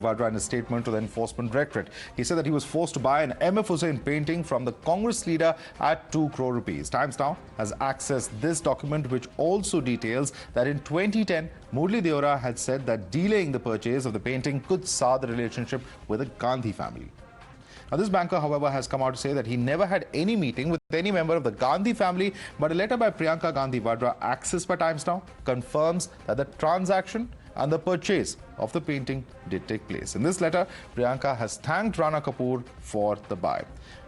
Vadra in a statement to the Enforcement Directorate. He said that he was forced to buy an MF Hussain painting from the Congress leader at 2 crore rupees. Times Now has accessed this document, which also details that in 2010, Murli Deora had said that delaying the purchase of the painting could sour the relationship with the Gandhi family. Now, this banker, however, has come out to say that he never had any meeting with any member of the Gandhi family, but a letter by Priyanka Gandhi Vadra, accessed by Times Now, confirms that the transaction and the purchase of the painting did take place. In this letter, Priyanka has thanked Rana Kapoor for the buy.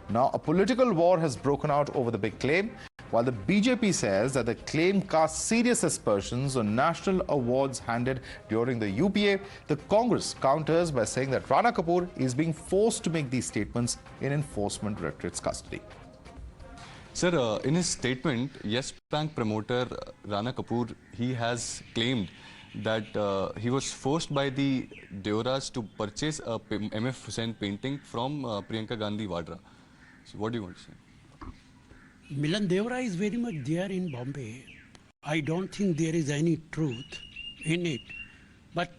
Now, a political war has broken out over the big claim. While the BJP says that the claim casts serious aspersions on national awards handed during the UPA, the Congress counters by saying that Rana Kapoor is being forced to make these statements in Enforcement Directorate's custody. Sir, in his statement, Yes Bank promoter Rana Kapoor, he has claimed that he was forced by the Deoras to purchase a MF Hussain painting from Priyanka Gandhi Vadra. So what do you want to say? Milan Devra is very much there in Bombay. I don't think there is any truth in it. But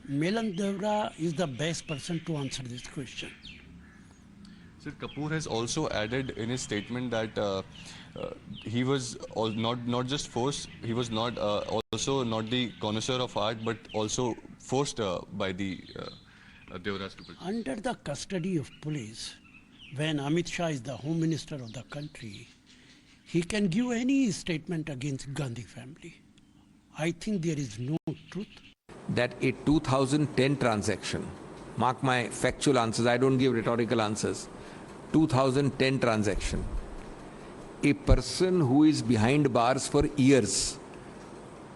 Milan Devra is the best person to answer this question. Sir, Kapoor has also added in his statement that he was not just forced, he was not also not the connoisseur of art, but also forced by the Deoras to purchase. Under the custody of police, when Amit Shah is the Home Minister of the country, he can give any statement against Gandhi family. I think there is no truth. That a 2010 transaction, mark my factual answers, I don't give rhetorical answers, 2010 transaction, a person who is behind bars for years,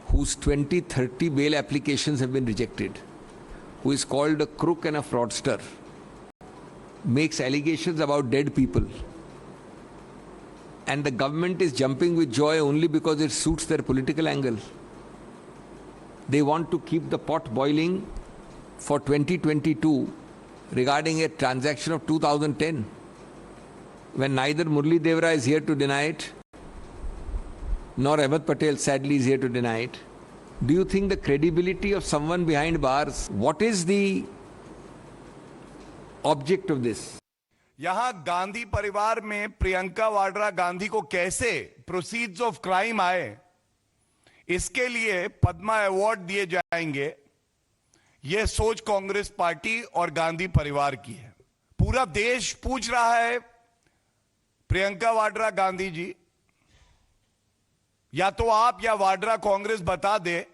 whose 20-30 bail applications have been rejected, who is called a crook and a fraudster, makes allegations about dead people, and the government is jumping with joy only because it suits their political angle. They want to keep the pot boiling for 2022 regarding a transaction of 2010, when neither Murli Devra is here to deny it, nor Ahmed Patel sadly is here to deny it. Do you think the credibility of someone behind bars, what is the object of this? यहां गांधी परिवार में प्रियंका वाड्रा गांधी को कैसे proceeds of crime आए, इसके लिए Padma award दिए जाएंगे, यह सोच कांग्रेस पार्टी और गांधी परिवार की है. पूरा देश पूछ रहा है, प्रियंका वाड्रा गांधी जी, या तो आप या वाड्रा कांग्रेस बता दे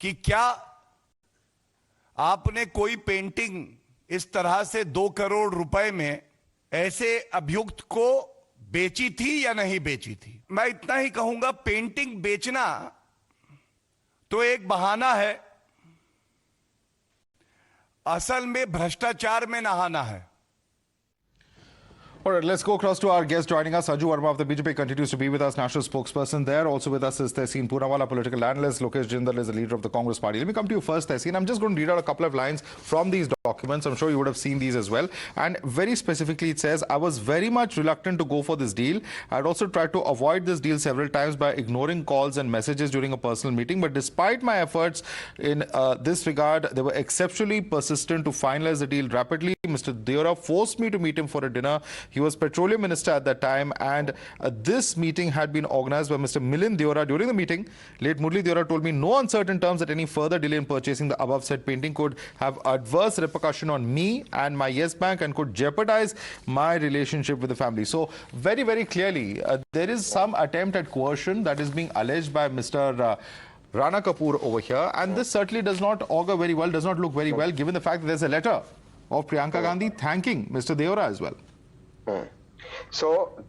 कि क्या आपने कोई पेंटिंग इस तरह से 2 करोड़ रुपए में ऐसे अभियुक्त को बेची थी या नहीं बेची थी. मैं इतना ही कहूंगा, पेंटिंग बेचना तो एक बहाना है, असल में भ्रष्टाचार में नहाना है. All right, let's go across to our guest joining us. Sanju Verma of the BJP continues to be with us, national spokesperson there. Also with us is Tehseen Poonawalla, political analyst. Lokesh Jindal is the leader of the Congress party. Let me come to you first, Tehseen. I'm just going to read out a couple of lines from these documents. I'm sure you would have seen these as well. And very specifically, it says, I was very much reluctant to go for this deal. I'd also tried to avoid this deal several times by ignoring calls and messages during a personal meeting. But despite my efforts in this regard, they were exceptionally persistent to finalize the deal rapidly. Mr. Deora forced me to meet him for a dinner. He was petroleum minister at that time, and this meeting had been organized by Mr. Milan Deora. During the meeting, late Murli Deora told me no uncertain terms that any further delay in purchasing the above said painting could have adverse repercussion on me and my Yes Bank and could jeopardize my relationship with the family. So very, very clearly, there is some attempt at coercion that is being alleged by Mr. Rana Kapoor over here, and this certainly does not augur very well, does not look very well, given the fact that there's a letter of Priyanka Gandhi thanking Mr. Deora as well. So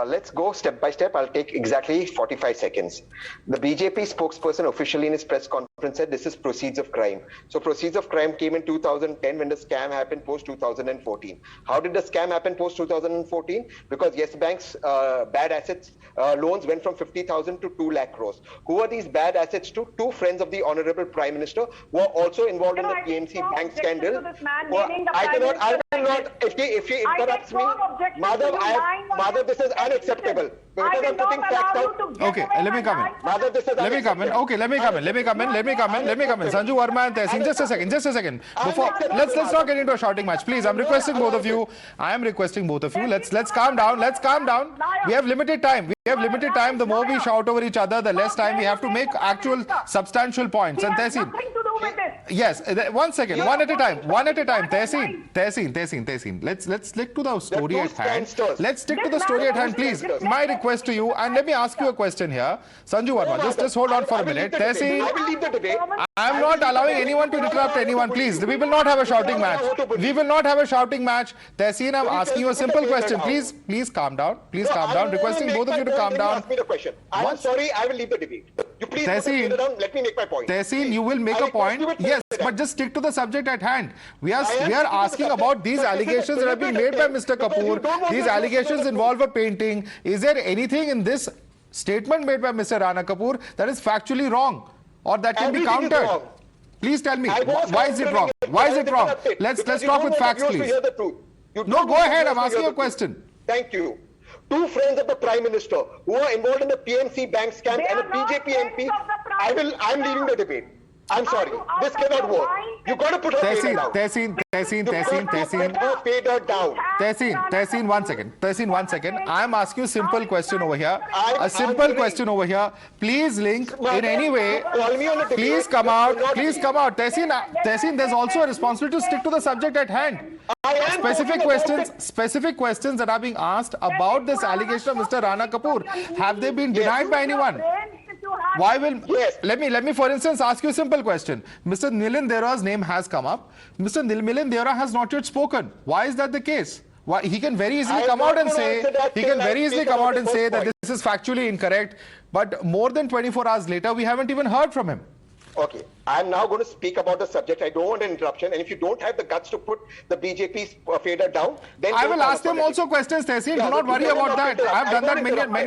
let's go step by step. I'll take exactly 45 seconds. The BJP spokesperson officially in his press conference said this is proceeds of crime. So proceeds of crime came in 2010 when the scam happened post 2014. How did the scam happen post 2014? Because Yes Bank's bad assets loans went from 50,000 to 2 lakh crores. Who are these bad assets to? 2 friends of the Honorable Prime Minister who are also involved in the PNC bank scandal. I will not, if he interrupts me, Madhav, this is unacceptable. Better than putting facts out. Okay, let me come in. Madhav, this is Let me come in. unacceptable. Okay, let me come in. Let me come in. Let me come in. Let me come in. Sanju Verma and Tehseen, just a second. Just a second. Before, let's not get into a shouting match, please. I'm requesting both of you. I am requesting both of you. Let's calm down. Let's calm down. We have limited time. We have limited time. The more we shout over each other, the less time we have to make actual substantial points. And Tehseen. Yes, 1 second, one at a time. Tehseen. Let's stick to the story at hand. Let's stick to the story at hand, please. My request to you, and let me ask you a question here. Sanju Verma, just hold on for a minute. Tehseen, I will leave the debate. I am not allowing anyone to interrupt anyone, please. We will not have a shouting match. We will not have a shouting match. Tehseen, I'm asking you a simple question. Please calm down. Please calm down. Requesting both of you to calm down. Ask me the question. I'm sorry, I will leave the debate. You please Tehseen, let me make my point. Tehseen, you will make a point. Yes, but just stick to the subject at hand. We are asking about these allegations that have been made by Mr. Kapoor. These allegations involve a painting. Is there anything in this statement made by Mr. Rana Kapoor that is factually wrong or that can be countered? Please tell me, why is it wrong? Why is it wrong? Let's talk with facts, please. No, go ahead. I'm asking a question. Thank you. Two friends of the Prime Minister who are involved in the PNC bank scam and a BJP MP. I'm leaving the debate. I'm sorry. This cannot work. You got to put her fader down. Tehseen, one second. I'm asking you a simple question over here. Please link in any way. Please come out. Tehseen, there's also a responsibility to stick to the subject at hand. Specific questions that are being asked about this allegation of Mr. Rana Kapoor. Have they been denied by anyone? Why will let me for instance ask you a simple question. Mr. Milind Deora's name has come up. Mr. Milind Deora has not yet spoken. Why is that the case? Why he can very easily come out and say that this is factually incorrect, but more than 24 hours later we haven't even heard from him. Okay, I'm now going to speak about the subject. I don't want an interruption, and if you don't have the guts to put the BJP's fader down, then I will ask them also questions, Tehseen. Do not worry about that. I've done that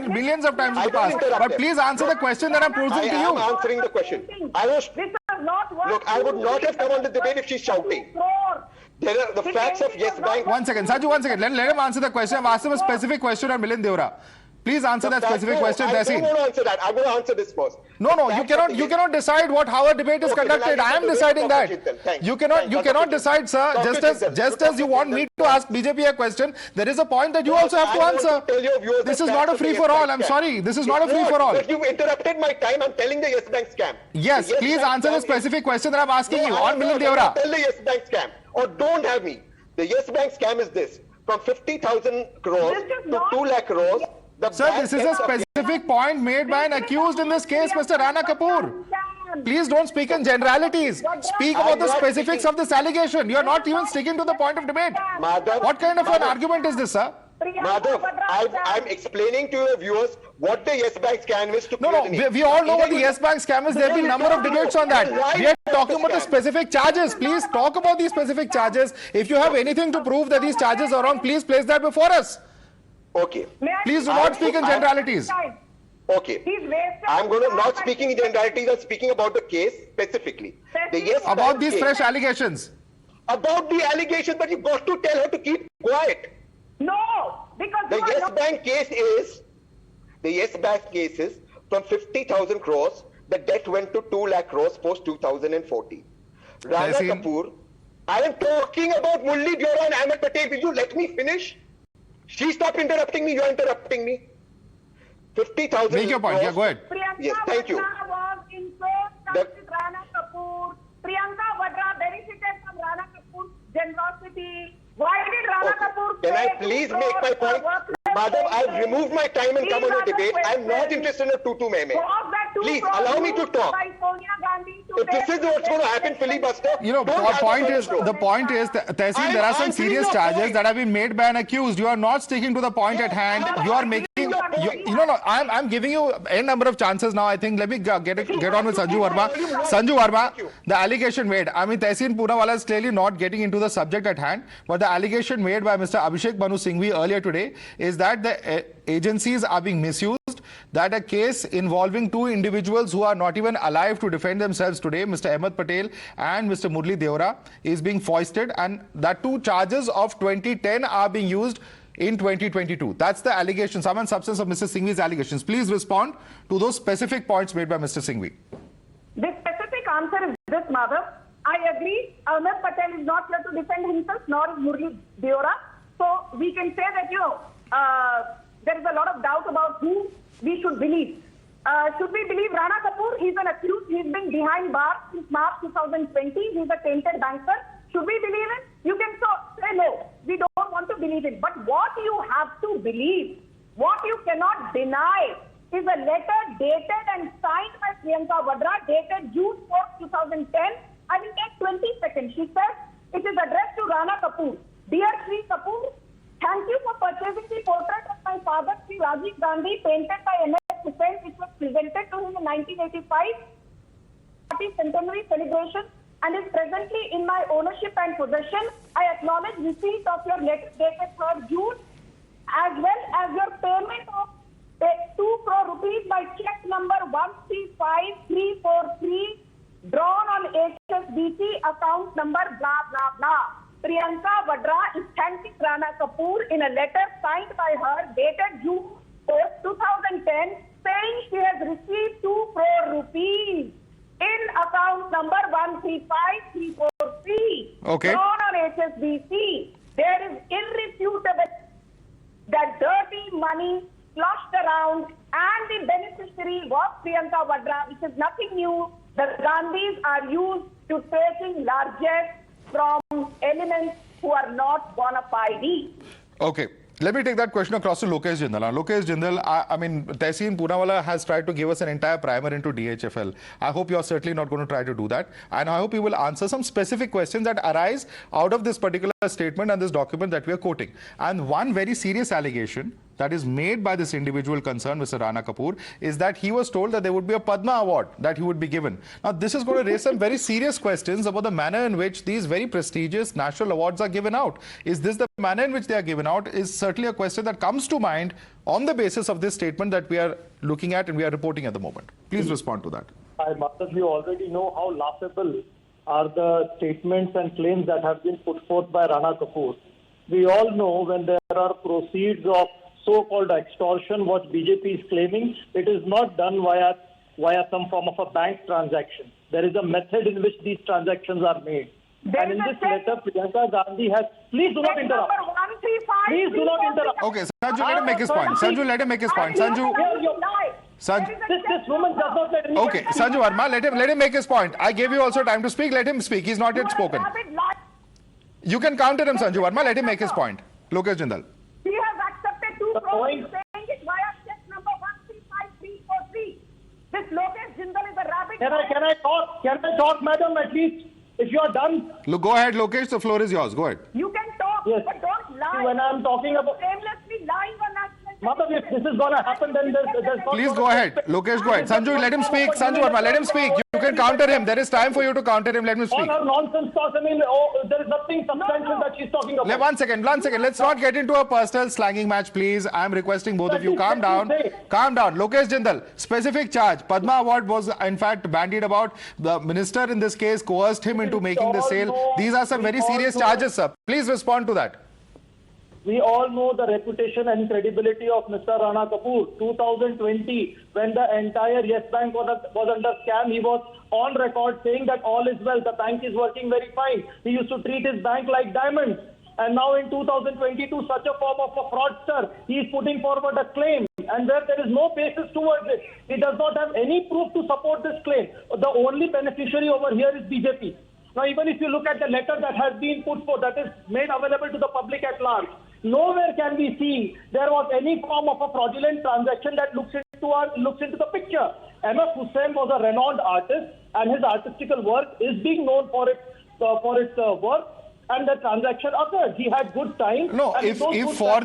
millions of times in the past. But please answer the question that I'm posing to you. I'm answering the question. Look, I would not have come on the debate if she's shouting. There are the facts of Yes Bank. One second, Sanju, let him answer the question. I've asked him a specific question on Milind Deora. Please answer that specific question, Tehseen. I don't want to answer that. I'm going to answer this first. No, you cannot decide how a debate is conducted. I am deciding that. You cannot decide, sir. Just as you want me to ask BJP a question, there is a point that you also have to answer. This is not a free for all. I'm sorry. This is not a free for all. You've interrupted my time. I'm telling the Yes Bank scam. Yes, please answer the specific question that I'm asking you on Milind Deora. Tell the Yes Bank scam, or don't have me. The Yes Bank scam is this: from 50,000 crores to 2 lakh crores. Sir, this is a specific point made by an accused in this case, Mr. Rana Kapoor. Please don't speak in generalities. Speak about the specifics of this allegation. You are not even sticking to the point of debate. What kind of an argument is this, sir? Madhav, I'm explaining to your viewers what the Yes Bank scam is. We all know what the Yes Bank scam is. There have been a number of debates on that. We are talking about the specific charges. Please talk about these specific charges. If you have anything to prove that these charges are wrong, please place that before us. Okay. Please do not speak in generalities. Okay. I'm going to not speaking in generalities. I'm speaking about the case specifically. About these fresh allegations. About the allegation, but you've got to tell her to keep quiet. No, because the Yes Bank case is from 50,000 crores. The debt went to 2 lakh crores post 2040. Rana Kapoor. I am talking about Murli Deora and Ahmed Patel. Will you let me finish? She stopped interrupting me. You are interrupting me. 50,000. Make your point. Yeah, go ahead. Yes, thank you. Was in close touch with Rana Kapoor. Priyanka Gandhi benefited from Rana Kapoor's generosity. Why did Rana Kapoor? Can I please make my point? Madam, I've removed my time and come on a debate. I'm not interested in a tutu meme. Please allow me to talk. If this is what's going to happen, filibuster. The point is, Tehseen, there are some serious charges that have been made by an accused. You are not sticking to the point at hand. You are making. I'm giving you a number of chances now. I think let me get on with Sanju Verma. Sanju Verma, the allegation made. I mean, Tehseen Poonawalla is clearly not getting into the subject at hand, but the allegation made by Mr. Abhishek Manu Singhvi earlier today is that the agencies are being misused, that a case involving two individuals who are not even alive to defend themselves today, Mr. Ahmed Patel and Mr. Murli Deora, is being foisted, and that two charges of 2010 are being used in 2022. That's the allegation, sum and substance of Mr. Singhvi's allegations. Please respond to those specific points made by Mr. Singhvi. The specific answer is this, Madhav. I agree. MF Patel is not here to defend himself, nor is Murli Deora. So we can say that, there is a lot of doubt about who we should believe. Should we believe Rana Kapoor? He's an accused. He's been behind bars since March 2020. He's a tainted banker. Should we believe him? You can say no. We don't want to believe him. But what you have to believe, what you cannot deny, is a letter dated and signed by Priyanka Vadra, dated June 4, 2010. I will take 20 seconds. She says, it is addressed to Rana Kapoor. Dear Sri Kapoor, thank you for purchasing the portrait of my father, Sri Rajiv Gandhi, painted by MF Hussain, which was presented to him in 1985 centenary celebration and is presently in my ownership and possession. I acknowledge receipt of your letter dated 3rd June, as well as your payment of 2 crore rupees by check number 135343, drawn on HSBC account number blah blah blah. Priyanka Vadra is thanking Rana Kapoor in a letter signed by her dated June 4, 2010, saying she has received 2 crore rupees in account number 135343, Okay. drawn on HSBC. There is irrefutable that dirty money sloshed around and the beneficiary was Priyanka Vadra, which is nothing new. The Gandhis are used to taking largesse from elements who are not bona fide. Okay. Let me take that question across to Lokesh Jindal. Now, Lokesh Jindal, I mean, Tehseen Poonawalla has tried to give us an entire primer into DHFL. I hope you're certainly not going to try to do that. And I hope you will answer some specific questions that arise out of this particular statement and this document that we are quoting. And one very serious allegation that is made by this individual concerned, Mr. Rana Kapoor, is that he was told that there would be a Padma Award that he would be given. Now, this is going to raise some very serious questions about the manner in which these very prestigious national awards are given out. Is this the manner in which they are given out? Is certainly a question that comes to mind on the basis of this statement that we are looking at and we are reporting at the moment. Please respond to that. Madhav, you already know how laughable are the statements and claims that have been put forth by Rana Kapoor. We all know when there are proceeds of so-called extortion, what BJP is claiming, it is not done via some form of a bank transaction. There is a method in which these transactions are made. And in this letter, Priyanka Gandhi has... Please do not interrupt. Please do not interrupt. Okay, Sanju, let him make his point. Sanju, let him make his point. Sanju, This woman does not let anyone okay, Sanju Verma, let him make his point. I gave you also time to speak. Let him speak. He's not yet spoken. You can counter him, Sanju Verma. Let him make his point. Lokesh Jindal. He has accepted 2 crore, saying it via check number 135343. This Lokesh Jindal is a rabbit. Can I talk? Can I talk, madam, at least? If you are done. Look, go ahead, Lokesh. The floor is yours. Go ahead. You can talk, Yes. but don't lie. When I'm talking about... Shamelessly lying on national Madam, if this is going to happen, then there's Please go ahead. Lokesh, go ahead. Sanju, let him speak. Sanju Verma, let him speak. You can counter him. There is time for you to counter him. Let him speak. All her nonsense talk, I mean, there is nothing substantial that she's talking about. One second. Let's not get into a personal slanging match, please. I'm requesting both of you. Calm down. Calm down. Lokesh Jindal, specific charge. Padma Award was, in fact, bandied about. The minister in this case coerced him into making the sale. These are some very serious charges, sir. Please respond to that. We all know the reputation and credibility of Mr. Rana Kapoor. 2020, when the entire Yes Bank was under scam, he was on record saying that all is well, the bank is working very fine. He used to treat his bank like diamonds. And now in 2022, such a form of a fraudster, he is putting forward a claim. And where there is no basis towards it, he does not have any proof to support this claim. The only beneficiary over here is BJP. Now, even if you look at the letter that has been put forth, that is made available to the public at large, nowhere can we see there was any form of a fraudulent transaction that looks into the picture. MF Hussain was a renowned artist, and his artistical work is being known for its work. And the transaction occurred. He had good time. No, if for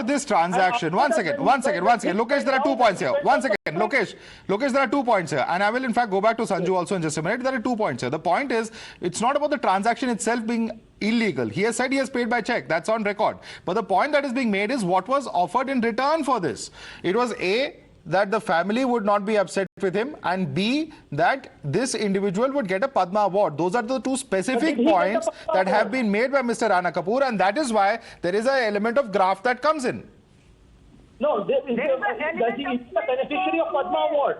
this transaction, one second. Lokesh, there are 2 points here. One second, Lokesh, there are 2 points here. And I will in fact go back to Sanju also in just a minute. There are 2 points here. The point is, it's not about the transaction itself being illegal. He has said he has paid by check. That's on record. But the point that is being made is what was offered in return for this. It was that the family would not be upset with him, and B, that this individual would get a Padma Award. Those are the two specific points that have been made by Mr. Rana Kapoor, and that is why there is an element of graft that comes in. No, he is the beneficiary of Padma Award.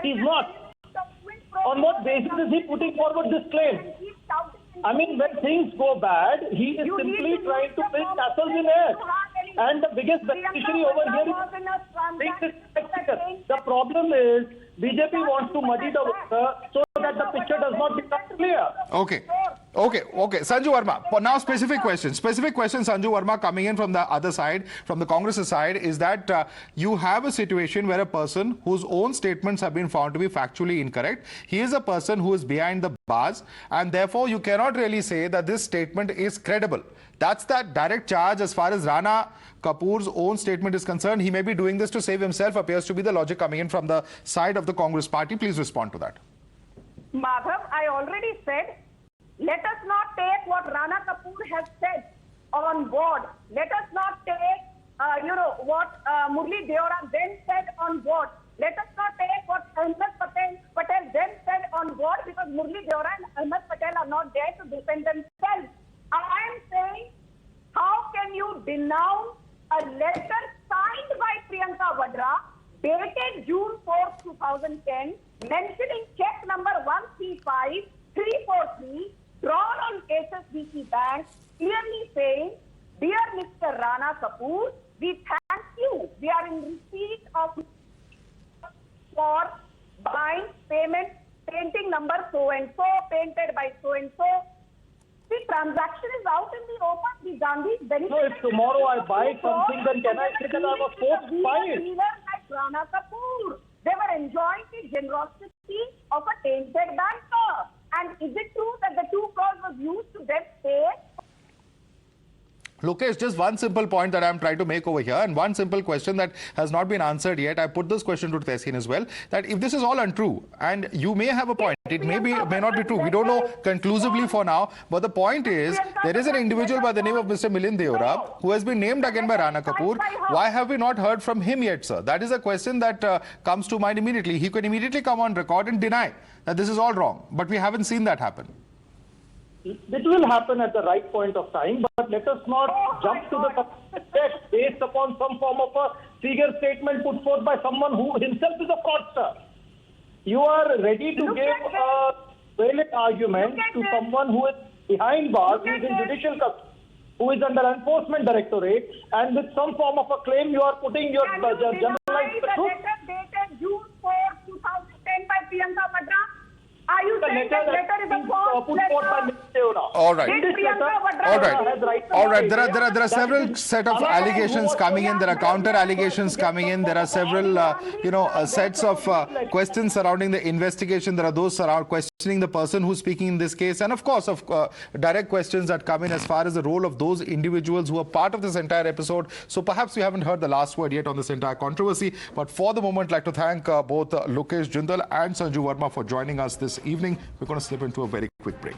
He's not. On what basis is he putting forward this claim? I mean, when things go bad, he is simply trying to build castles in air. And the biggest beneficiary over here is the problem is BJP wants to muddy the water so that the picture does not become clear. Okay. Sanju Verma, now specific question, Sanju Verma, coming in from the other side, from the Congress side, is that you have a situation where a person whose own statements have been found to be factually incorrect, he is a person who is behind the bars, and therefore you cannot really say that this statement is credible. That's that direct charge as far as Rana Kapoor's own statement is concerned. He may be doing this to save himself, appears to be the logic coming in from the side of the Congress party. Please respond to that. Madhav, I already said, let us not take what Rana Kapoor has said on board. Let us not take, what Murli Deora then said on board. Let us not take what MF Patel then said on board, because Murli Deora and MF Patel are not there to defend themselves. I am saying, how can you denounce a letter signed by Priyanka Vadra, dated June 4, 2010, mentioning check number 135343, drawn on HSBC Bank, clearly saying, "Dear Mr. Rana Kapoor, we thank you. We are in receipt of for buying payment, painting number so-and-so, painted by so-and-so." The transaction is out in the open. The Gandhis benefit. No, if tomorrow I buy something, then can I say that I was forced to buy it? Like Rana Kapoor, they were enjoying the generosity of a tainted banker. And is it true that the 2 crores was used to then pay? Lokesh, just one simple point that I'm trying to make over here, and one simple question that has not been answered yet. I put this question to Tehseen as well, that if this is all untrue, and you may have a point, it may not be true, we don't know conclusively for now, but the point is, there is an individual by the name of Mr. Milind Deora, who has been named again by Rana Kapoor. Why have we not heard from him yet, sir? That is a question that comes to mind immediately. He could immediately come on record and deny that this is all wrong, but we haven't seen that happen. It will happen at the right point of time, but let us not jump to the text based upon some form of a figure statement put forth by someone who himself is a fraudster. You are ready to give a valid argument to someone who is behind bars, who is in judicial custody, who is under enforcement directorate, and with some form of a claim you are putting your generalized truth. Letter dated June 4, 2010 by Priyanka Vadra. Are you saying that letter is a false letter? All right. There are several set of allegations coming in. There are counter allegations coming in. There are several, sets of questions surrounding the investigation. There are those around questioning the person who's speaking in this case, and of course, direct questions that come in as far as the role of those individuals who are part of this entire episode. So perhaps we haven't heard the last word yet on this entire controversy. But for the moment, I'd like to thank both Lokesh Jindal and Sanju Verma for joining us this evening. We're going to slip into a very quick break.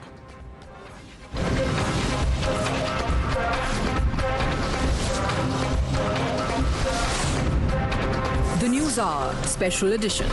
The News Hour Special Edition.